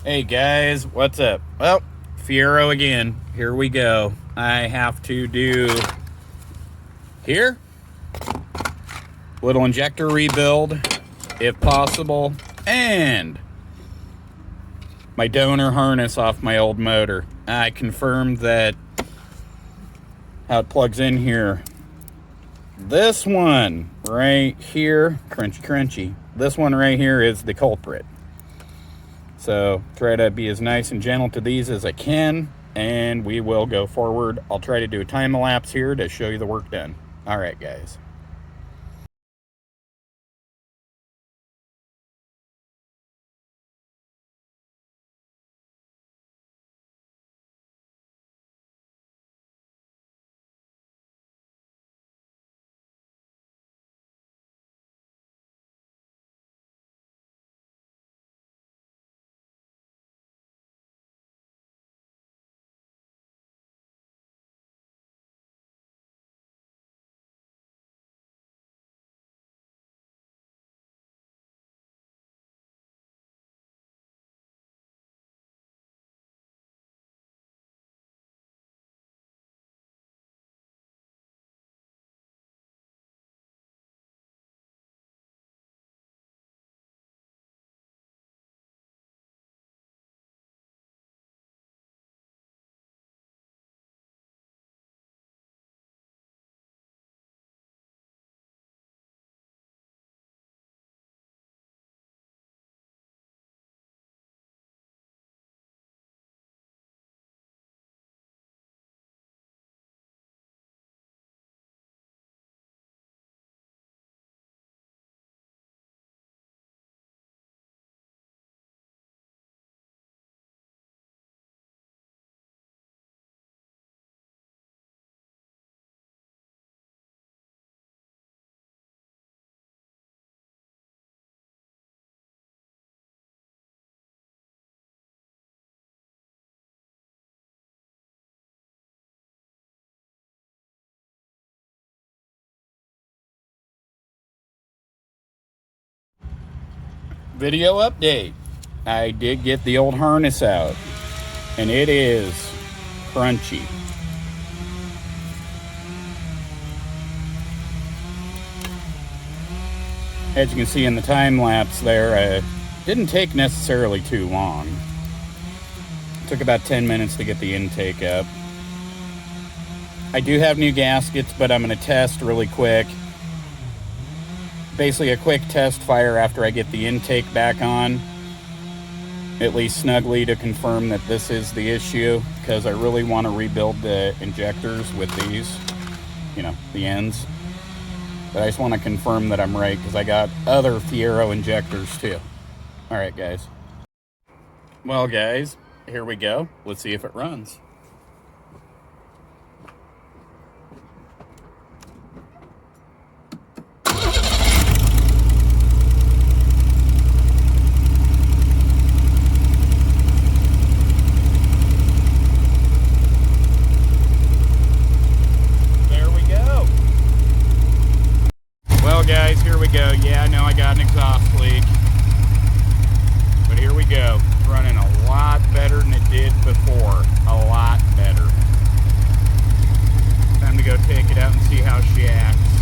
Hey guys, what's up? Well, Fiero again. Here we go. I have to do here little injector rebuild if possible, and my donor harness off my old motor. I confirmed that how it plugs in here. This one right here, crunchy. This one right here is the culprit. So try to be as nice and gentle to these as I can, and we will go forward. I'll try to do a time lapse here to show you the work done. All right, guys. Video update. I did get the old harness out, and it is crunchy. As you can see in the time lapse there, didn't take necessarily too long. It took about 10 minutes to get the intake up. I do have new gaskets, but I'm going to test really quick. Basically a quick test fire after I get the intake back on, at least snugly, to confirm that this is the issue, because I really want to rebuild the injectors with these, the ends. But I just want to confirm that I'm right, because I got other Fiero injectors too. All right, guys. Well, guys, here we go. Let's see if it runs. Guys, here we go. Yeah, I know I got an exhaust leak, but here we go. It's running a lot better than it did before. A lot better. Time to go take it out and see how she acts.